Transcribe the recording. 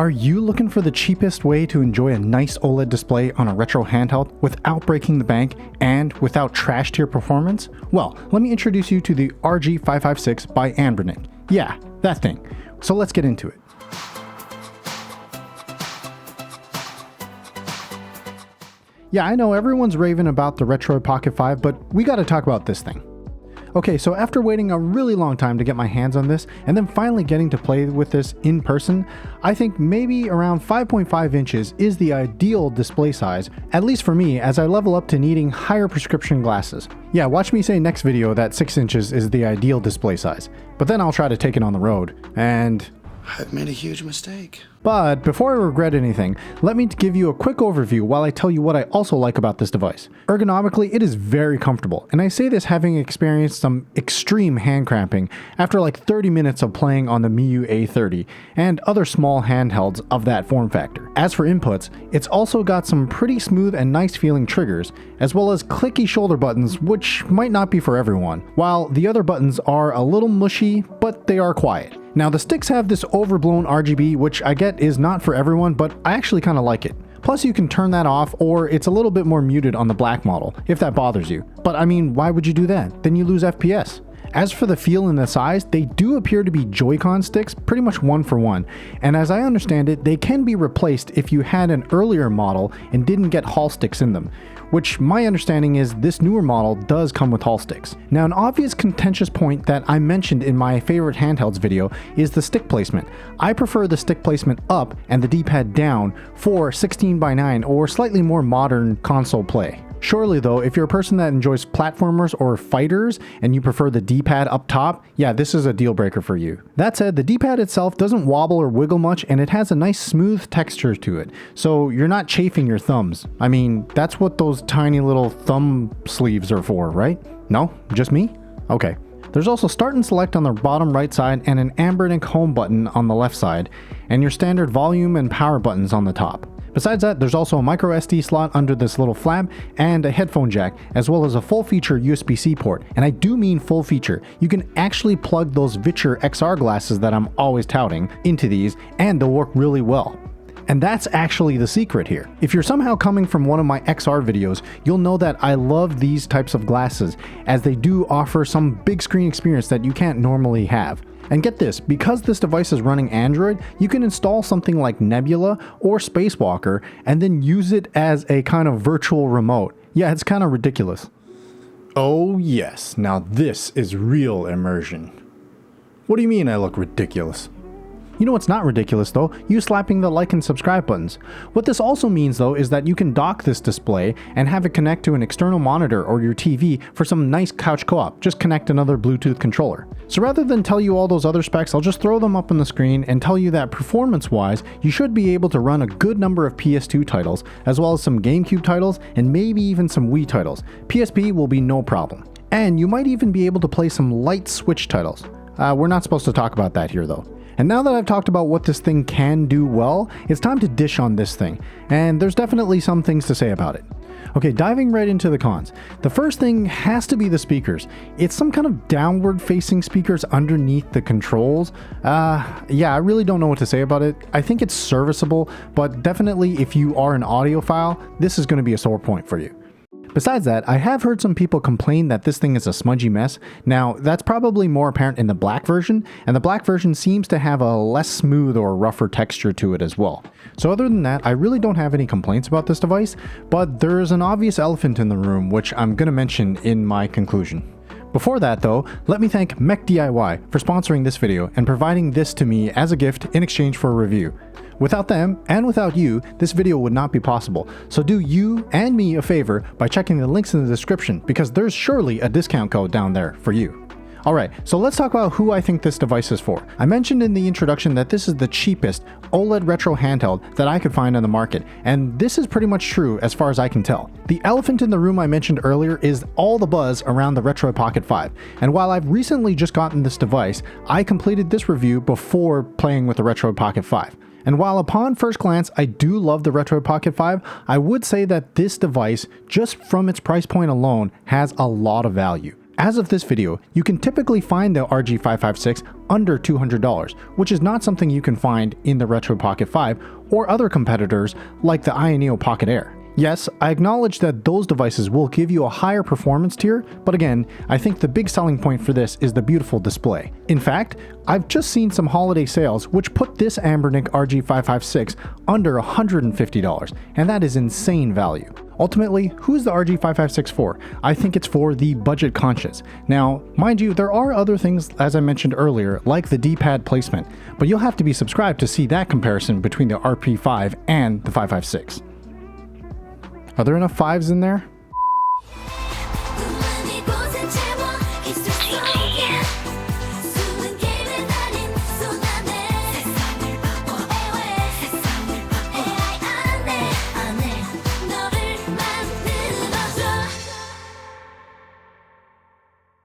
Are you looking for the cheapest way to enjoy a nice OLED display on a retro handheld without breaking the bank and without trash tier performance? Well, let me introduce you to the RG556 by ANBERNIC. Yeah, that thing. So let's get into it. Yeah, I know everyone's raving about the Retroid Pocket 5, but we gotta talk about this thing. Okay, so after waiting a really long time to get my hands on this, and then finally getting to play with this in person, I think maybe around 5.5 inches is the ideal display size, at least for me, as I level up to needing higher prescription glasses. Yeah, watch me say next video that 6 inches is the ideal display size, but then I'll try to take it on the road, and I've made a huge mistake. But before I regret anything, let me give you a quick overview while I tell you what I also like about this device. Ergonomically, it is very comfortable, and I say this having experienced some extreme hand cramping after like 30 minutes of playing on the Miu A30 and other small handhelds of that form factor. As for inputs, it's also got some pretty smooth and nice feeling triggers, as well as clicky shoulder buttons, which might not be for everyone, while the other buttons are a little mushy, but they are quiet. Now the sticks have this overblown RGB, which I get is not for everyone, but I actually kind of like it. Plus you can turn that off, or it's a little bit more muted on the black model, if that bothers you. But I mean, why would you do that? Then you lose FPS. As for the feel and the size, they do appear to be Joy-Con sticks, pretty much one for one. And as I understand it, they can be replaced if you had an earlier model and didn't get Hall sticks in them, which my understanding is this newer model does come with Hall sticks. Now, an obvious contentious point that I mentioned in my favorite handhelds video is the stick placement. I prefer the stick placement up and the D-pad down for 16:9 or slightly more modern console play. Surely though, if you're a person that enjoys platformers or fighters and you prefer the D-pad up top, yeah, this is a deal breaker for you. That said, the D-pad itself doesn't wobble or wiggle much, and it has a nice smooth texture to it, so you're not chafing your thumbs. I mean, that's what those tiny little thumb sleeves are for, right? No? Just me? Okay. There's also Start and Select on the bottom right side and an ANBERNIC Home button on the left side, and your standard volume and power buttons on the top. Besides that, there's also a micro SD slot under this little flap and a headphone jack, as well as a full feature USB-C port. And I do mean full feature. You can actually plug those Viture XR glasses that I'm always touting into these, and they'll work really well. And that's actually the secret here. If you're somehow coming from one of my XR videos, you'll know that I love these types of glasses, as they do offer some big screen experience that you can't normally have. And get this, because this device is running Android, you can install something like Nebula or Spacewalker and then use it as a kind of virtual remote. Yeah, it's kind of ridiculous. Oh yes, now this is real immersion. What do you mean I look ridiculous? You know what's not ridiculous though? You slapping the like and subscribe buttons. What this also means though is that you can dock this display and have it connect to an external monitor or your TV for some nice couch co-op. Just connect another Bluetooth controller. So rather than tell you all those other specs, I'll just throw them up on the screen and tell you that performance-wise, you should be able to run a good number of PS2 titles, as well as some GameCube titles and maybe even some Wii titles. PSP will be no problem. And you might even be able to play some light Switch titles. We're not supposed to talk about that here though. And now that I've talked about what this thing can do well, it's time to dish on this thing. And there's definitely some things to say about it. Okay, diving right into the cons. The first thing has to be the speakers. It's some kind of downward facing speakers underneath the controls. Yeah, I really don't know what to say about it. I think it's serviceable, but definitely if you are an audiophile, this is going to be a sore point for you. Besides that, I have heard some people complain that this thing is a smudgy mess. Now, that's probably more apparent in the black version, and the black version seems to have a less smooth or rougher texture to it as well. So other than that, I really don't have any complaints about this device, but there is an obvious elephant in the room, which I'm going to mention in my conclusion. Before that though, let me thank mechdiy for sponsoring this video and providing this to me as a gift in exchange for a review. Without them, and without you, this video would not be possible, so do you and me a favor by checking the links in the description, because there's surely a discount code down there for you. Alright, so let's talk about who I think this device is for. I mentioned in the introduction that this is the cheapest OLED retro handheld that I could find on the market, and this is pretty much true as far as I can tell. The elephant in the room I mentioned earlier is all the buzz around the Retroid Pocket 5, and while I've recently just gotten this device, I completed this review before playing with the Retroid Pocket 5. And while upon first glance I do love the Retroid Pocket 5, I would say that this device, just from its price point alone, has a lot of value. As of this video, you can typically find the RG556 under $200, which is not something you can find in the Retroid Pocket 5 or other competitors like the ANBERNIC Pocket Air. Yes, I acknowledge that those devices will give you a higher performance tier, but again, I think the big selling point for this is the beautiful display. In fact, I've just seen some holiday sales which put this ANBERNIC RG556 under $150, and that is insane value. Ultimately, who is the RG556 for? I think it's for the budget conscious. Now, mind you, there are other things, as I mentioned earlier, like the D-pad placement, but you'll have to be subscribed to see that comparison between the RP5 and the 556. Are there enough 5s in there?